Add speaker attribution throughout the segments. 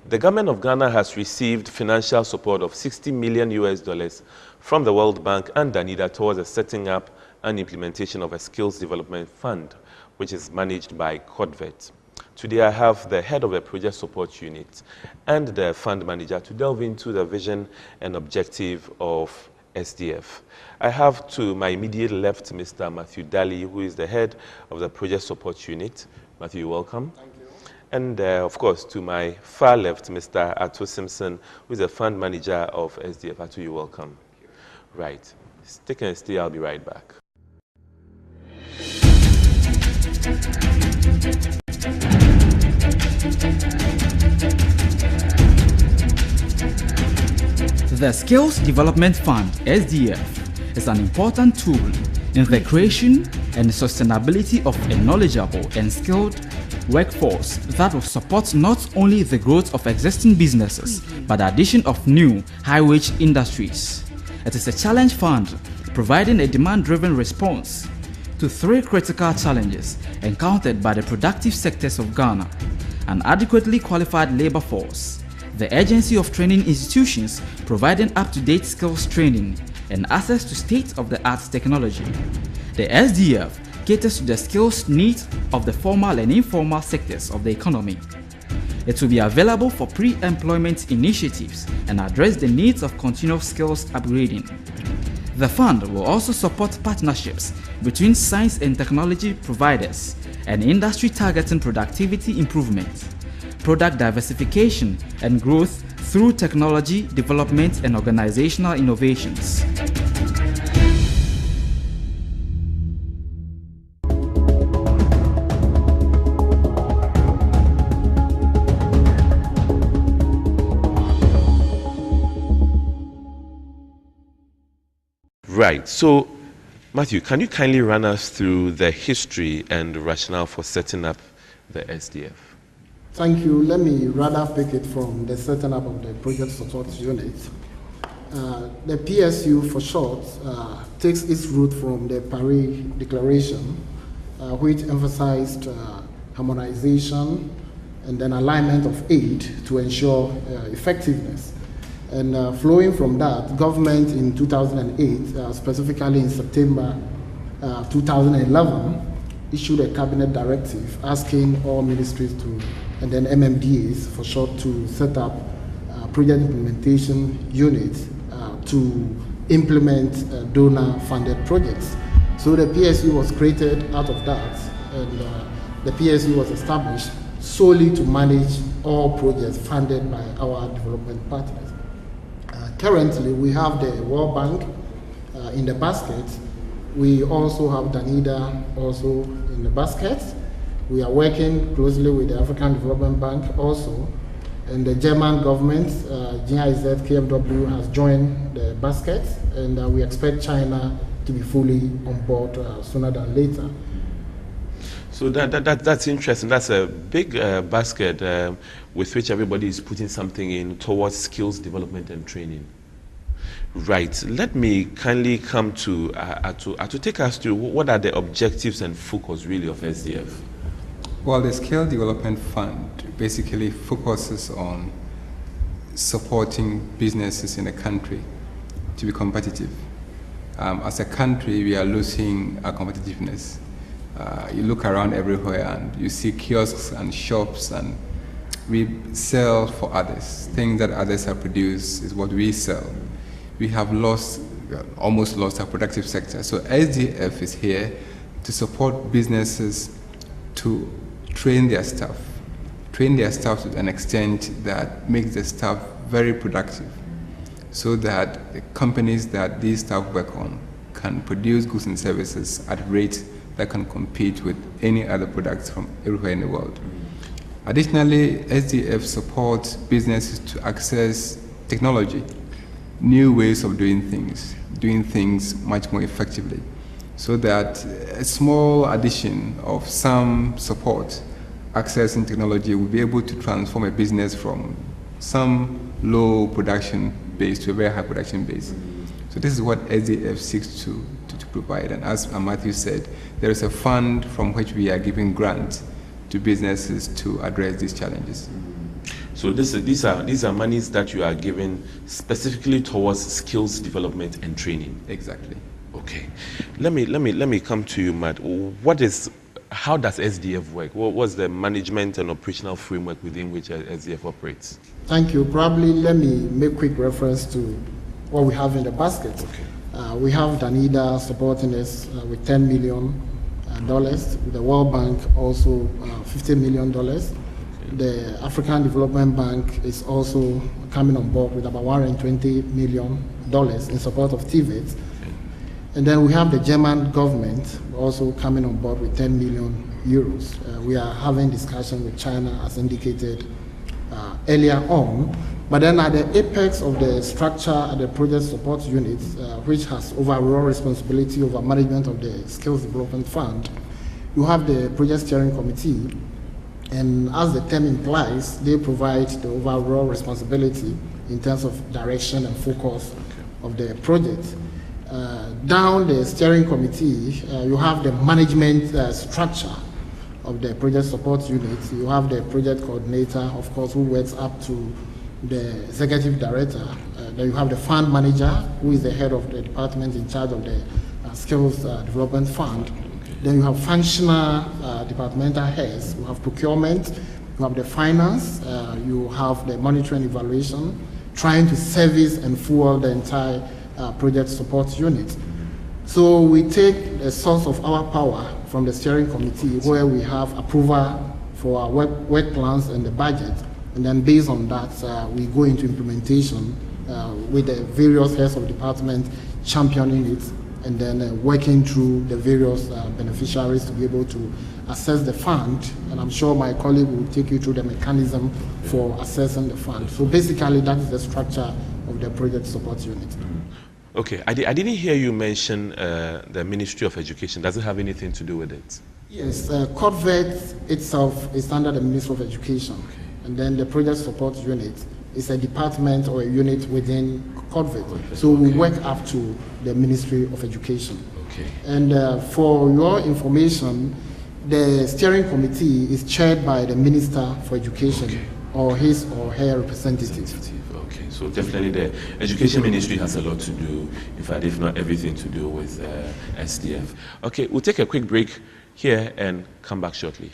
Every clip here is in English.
Speaker 1: The government of Ghana has received financial support of $60 million from the World Bank and Danida towards the setting up and implementation of a skills development fund, which is managed by COTVET. Today I have the head of the project support unit and the fund manager to delve into the vision and objective of SDF. I have to my immediate left Mr. Matthew Daly, who is the head of the project support unit. Matthew, welcome.
Speaker 2: Thank you.
Speaker 1: And of course, to my far left, Mr. Ato Simpson, who is the fund manager of SDF. Ato, you're welcome.
Speaker 2: Thank you.
Speaker 1: Right. Stick and stay, I'll be right back.
Speaker 3: The Skills Development Fund, SDF, is an important tool in the creation and sustainability of a knowledgeable and skilled workforce that will support not only the growth of existing businesses, but the addition of new high-wage industries. It is a challenge fund providing a demand-driven response to three critical challenges encountered by the productive sectors of Ghana: an adequately qualified labor force, the agency of training institutions providing up-to-date skills training, and access to state-of-the-art technology. The SDF caters to the skills needs of the formal and informal sectors of the economy. It will be available for pre-employment initiatives and address the needs of continuous skills upgrading. The fund will also support partnerships between science and technology providers and industry targeting productivity improvement, product diversification and growth through technology development and organizational innovations.
Speaker 1: Right. So, Matthew, can you kindly run us through the history and rationale for setting up the SDF?
Speaker 2: Thank you. Let me rather pick it from the setting up of the project support unit. The PSU, for short, takes its root from the Paris Declaration, which emphasized harmonization and then alignment of aid to ensure effectiveness. And flowing from that, government in 2008, specifically in September 2011, issued a cabinet directive asking all ministries to, and then MMDAs for short, to set up project implementation units to implement donor-funded projects. So the PSU was created out of that, and the PSU was established solely to manage all projects funded by our development partners. Currently, we have the World Bank in the basket. We also have Danida also in the basket. We are working closely with the African Development Bank also, and the German government, GIZ, KfW, has joined the basket, and we expect China to be fully on board sooner than later.
Speaker 1: So that's interesting. That's a big basket with which everybody is putting something in towards skills development and training. Right. Let me kindly come to take us through what are the objectives and focus really of SDF.
Speaker 4: Well, the Skill Development Fund basically focuses on supporting businesses in the country to be competitive. As a country, we are losing our competitiveness. You look around everywhere and you see kiosks and shops, and we sell for others. Things that others have produced is what we sell. We have almost lost our productive sector. So SDF is here to support businesses to train their staff to an extent that makes the staff very productive, so that the companies that these staff work on can produce goods and services at rates that can compete with any other products from everywhere in the world. Additionally, SDF supports businesses to access technology, new ways of doing things much more effectively, so that a small addition of some support accessing technology will be able to transform a business from some low production base to a very high production base. So this is what SDF seeks to provide. And as Matthew said, there is a fund from which we are giving grants to businesses to address these challenges.
Speaker 1: So these are monies that you are giving specifically towards skills development and training.
Speaker 4: Exactly.
Speaker 1: Okay. Let me come to you, Matt. How does SDF work? What's the management and operational framework within which SDF operates?
Speaker 2: Thank you. Probably let me make quick reference to what we have in the basket.
Speaker 1: Okay.
Speaker 2: We have Danida supporting us with $10 million. The World Bank also $50 million. Okay. The African Development Bank is also coming on board with about $120 million in support of COTVET. And then we have the German government also coming on board with 10 million euros. We are having discussion with China as indicated earlier on. But then at the apex of the structure at the project support unit, which has overall responsibility over management of the Skills Development Fund, you have the project steering committee. And as the term implies, they provide the overall responsibility in terms of direction and focus of the project. Down the steering committee, you have the management structure of the project support unit. You have the project coordinator, of course, who works up to the executive director. Then you have the fund manager, who is the head of the department in charge of the Skills Development Fund. Okay. Then you have functional departmental heads. You have procurement, you have the finance, you have the monitoring evaluation, trying to service and fuel the entire project support unit. So we take the source of our power from the steering committee, where we have approval for our work plans and the budget, and then based on that, we go into implementation with the various heads of department championing it, and then working through the various beneficiaries to be able to assess the fund. And I'm sure my colleague will take you through the mechanism for assessing the fund. So basically, that is the structure of the project support unit.
Speaker 1: Okay, I didn't hear you mention the Ministry of Education. Does it have anything to do with it?
Speaker 2: Yes, COTVET itself is under the Ministry of Education. Okay. And then the project support unit is a department or a unit within COTVET. So we work up to the Ministry of Education.
Speaker 1: Okay.
Speaker 2: And for your information, the steering committee is chaired by the Minister for Education or his or her representative.
Speaker 1: Okay, so definitely the Education Ministry has a lot to do, in fact, if not everything to do with SDF. Okay, we'll take a quick break here and come back shortly.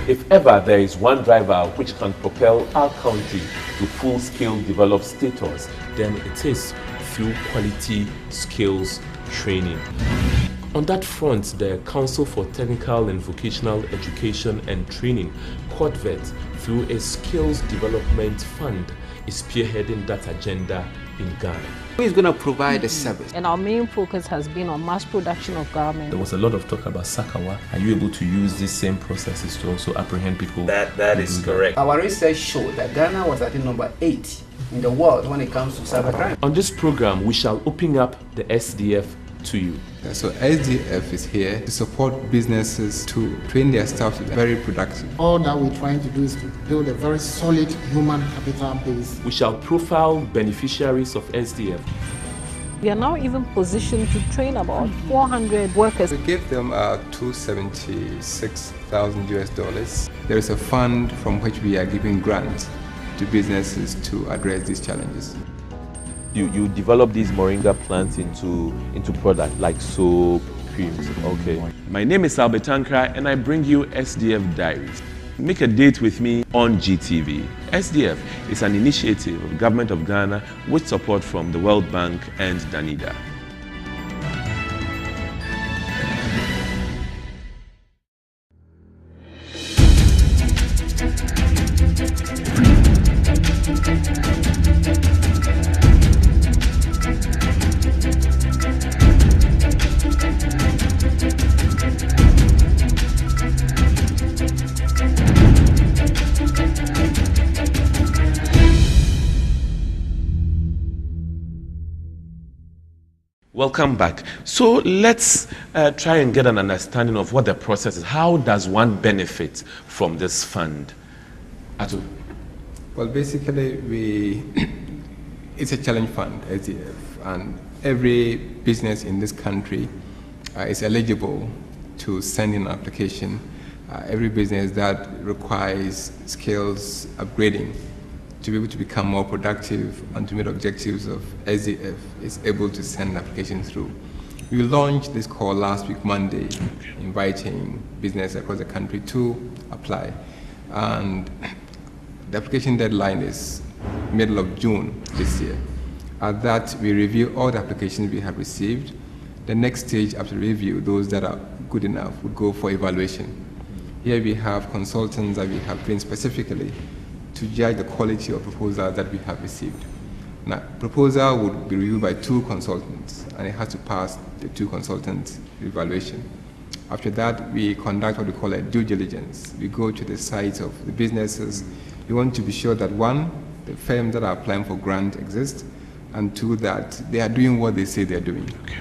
Speaker 1: If ever there is one driver which can propel our country to full-scale developed status, then it is through quality skills training. On that front, the Council for Technical and Vocational Education and Training, COTVET, through a Skills Development Fund, is spearheading that agenda in Ghana.
Speaker 5: Who is going to provide the service?
Speaker 6: And our main focus has been on mass production of garments.
Speaker 1: There was a lot of talk about Sakawa. Are you able to use these same processes to also apprehend people?
Speaker 7: That is correct.
Speaker 5: Our research showed that Ghana was at number 8 in the world when it comes to cybercrime.
Speaker 1: On this program, we shall open up the SDF to you.
Speaker 4: So SDF is here to support businesses to train their staff to be very productive.
Speaker 2: All that we're trying to do is to build a very solid human capital base.
Speaker 1: We shall profile beneficiaries of SDF.
Speaker 6: We are now even positioned to train about 400 workers.
Speaker 4: We gave them $276,000. There is a fund from which we are giving grants to businesses to address these challenges.
Speaker 1: You develop these moringa plants into product like soap, creams. Okay. My name is ANKRAH and I bring you SDF Diaries. Make a date with me on GTV. SDF is an initiative of the Government of Ghana with support from the World Bank and Danida. Welcome back. So let's try and get an understanding of what the process is. How does one benefit from this fund? Atu?
Speaker 4: Well, basically, it's a challenge fund, SDF, and every business in this country is eligible to send in an application every business that requires skills upgrading to be able to become more productive and to meet objectives of SDF is able to send an application through. We launched this call last week, Monday, inviting business across the country to apply. And the application deadline is middle of June this year. At that, we review all the applications we have received. The next stage after review, those that are good enough would go for evaluation. Here we have consultants that we have trained specifically to judge the quality of proposal that we have received. Now, proposal would be reviewed by 2 consultants, and it has to pass the 2 consultants' evaluation. After that, we conduct what we call a due diligence. We go to the sites of the businesses. We want to be sure that 1, the firms that are applying for grant exist, and 2, that they are doing what they say they're doing. Okay.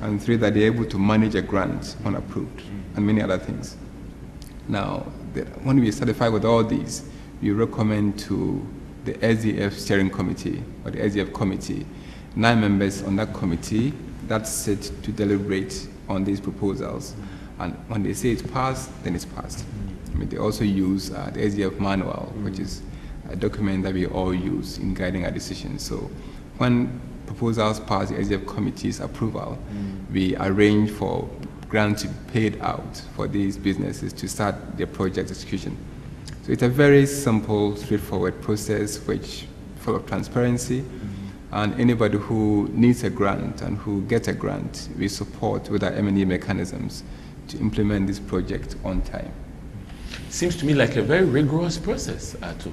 Speaker 4: And 3, that they're able to manage a grant when approved, and many other things. Now, when we certify with all these, we recommend to the SDF steering committee, or the SDF committee, 9 members on that committee that sit to deliberate on these proposals. And when they say it's passed, then it's passed. I mean, they also use the SDF manual, which is a document that we all use in guiding our decisions. So when proposals pass the SDF committee's approval, we arrange for grants to be paid out for these businesses to start their project execution. So it's a very simple, straightforward process which full of transparency. And anybody who needs a grant and who gets a grant, we support with our M&E mechanisms to implement this project on time.
Speaker 1: Seems to me like a very rigorous process, Ato.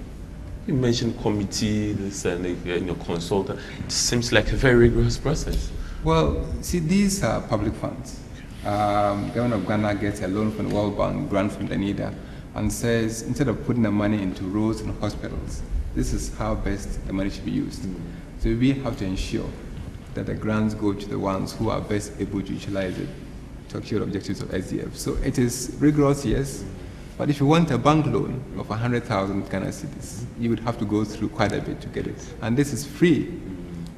Speaker 1: You mentioned committees and consultant. It seems like a very rigorous process.
Speaker 4: Well, see, these are public funds. Government of Ghana gets a loan from the World Bank, grant from the NIDA, and says, instead of putting the money into roads and hospitals, this is how best the money should be used. So we have to ensure that the grants go to the ones who are best able to utilize it to achieve the objectives of SDF. So it is rigorous, yes, but if you want a bank loan of 100,000 Ghana cedis, you would have to go through quite a bit to get it. And this is free.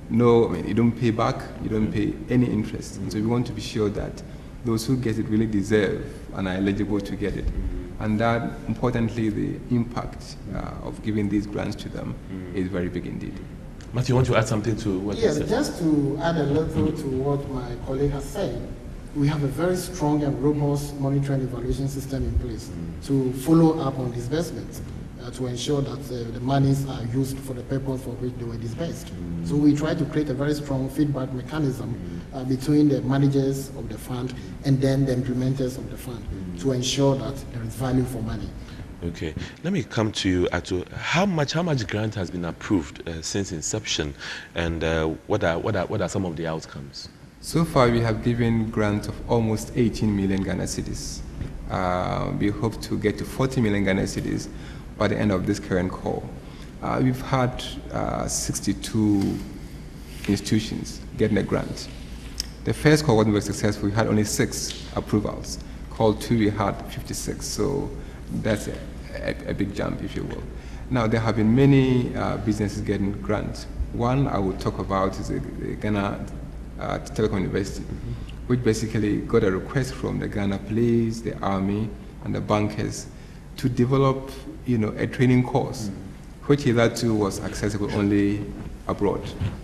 Speaker 4: No, I mean, you don't pay back, you don't pay any interest. And so we want to be sure that those who get it really deserve and are eligible to get it. And that, importantly, the impact of giving these grants to them is very big indeed.
Speaker 1: Matthew, you want to add something to what you said?
Speaker 2: Yes, just to add a little to what my colleague has said, we have a very strong and robust monitoring and evaluation system in place to follow up on disbursements, to ensure that the monies are used for the purpose for which they were disbursed. So we try to create a very strong feedback mechanism between the managers of the fund and then the implementers of the fund to ensure that there is value for money.
Speaker 1: Okay, let me come to you, Ato. How much grant has been approved since inception, and what are some of the outcomes?
Speaker 4: So far, we have given grants of almost 18 million Ghana cedis. We hope to get to 40 million Ghana cedis by the end of this current call. We've had 62 institutions getting a grant. The first call wasn't very successful. We had only 6 approvals. Call 2, we had 56. So that's a big jump, if you will. Now, there have been many businesses getting grants. One I will talk about is the Ghana Telecom University, which basically got a request from the Ghana Police, the Army, and the bankers to develop, a training course, which hitherto was accessible only abroad.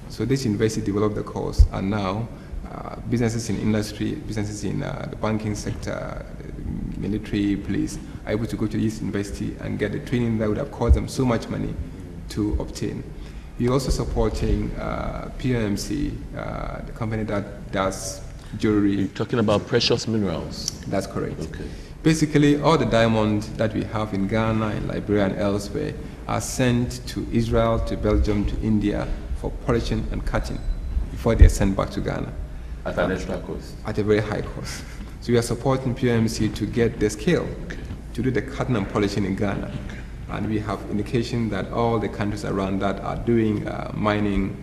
Speaker 4: So this university developed the course, and now businesses in industry, businesses in the banking sector, the military, police, are able to go to this university and get the training that would have cost them so much money to obtain. We're also supporting PMC, the company that does jewelry.
Speaker 1: You're talking about precious minerals.
Speaker 4: That's correct.
Speaker 1: Okay.
Speaker 4: Basically, all the diamonds that we have in Ghana, in Liberia, and elsewhere are sent to Israel, to Belgium, to India for polishing and cutting before they are sent back to Ghana.
Speaker 1: At an extra cost?
Speaker 4: At a very high cost. So we are supporting PMC to get the skill to do the cutting and polishing in Ghana. And we have indication that all the countries around that are doing mining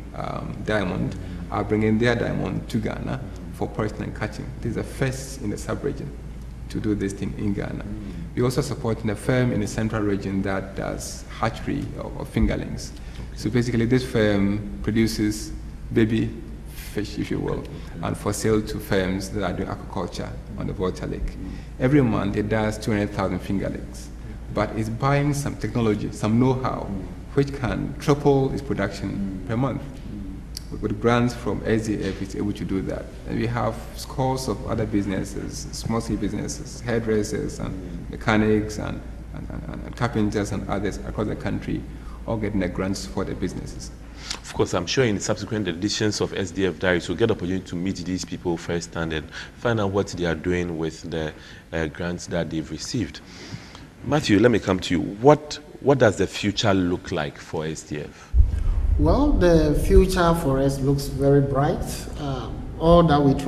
Speaker 4: diamond are bringing their diamond to Ghana for polishing and cutting. This is the first in the sub-region to do this thing in Ghana. We're also supporting a firm in the central region that does hatchery or fingerlings. So basically this firm produces baby fish, if you will, and for sale to firms that are doing aquaculture on the Volta Lake. Every month it does 200,000 fingerlings, but it's buying some technology, some know-how, which can triple its production per month. With grants from SDF, it's able to do that. And we have scores of other businesses, small-scale businesses, hairdressers and mechanics and carpenters and others across the country, all getting the grants for their businesses.
Speaker 1: Of course, I'm sure in subsequent editions of SDF Diaries, we'll get the opportunity to meet these people firsthand and find out what they are doing with the grants that they've received. Matthew, let me come to you. What does the future look like for SDF?
Speaker 2: Well, the future for us looks very bright. All that we try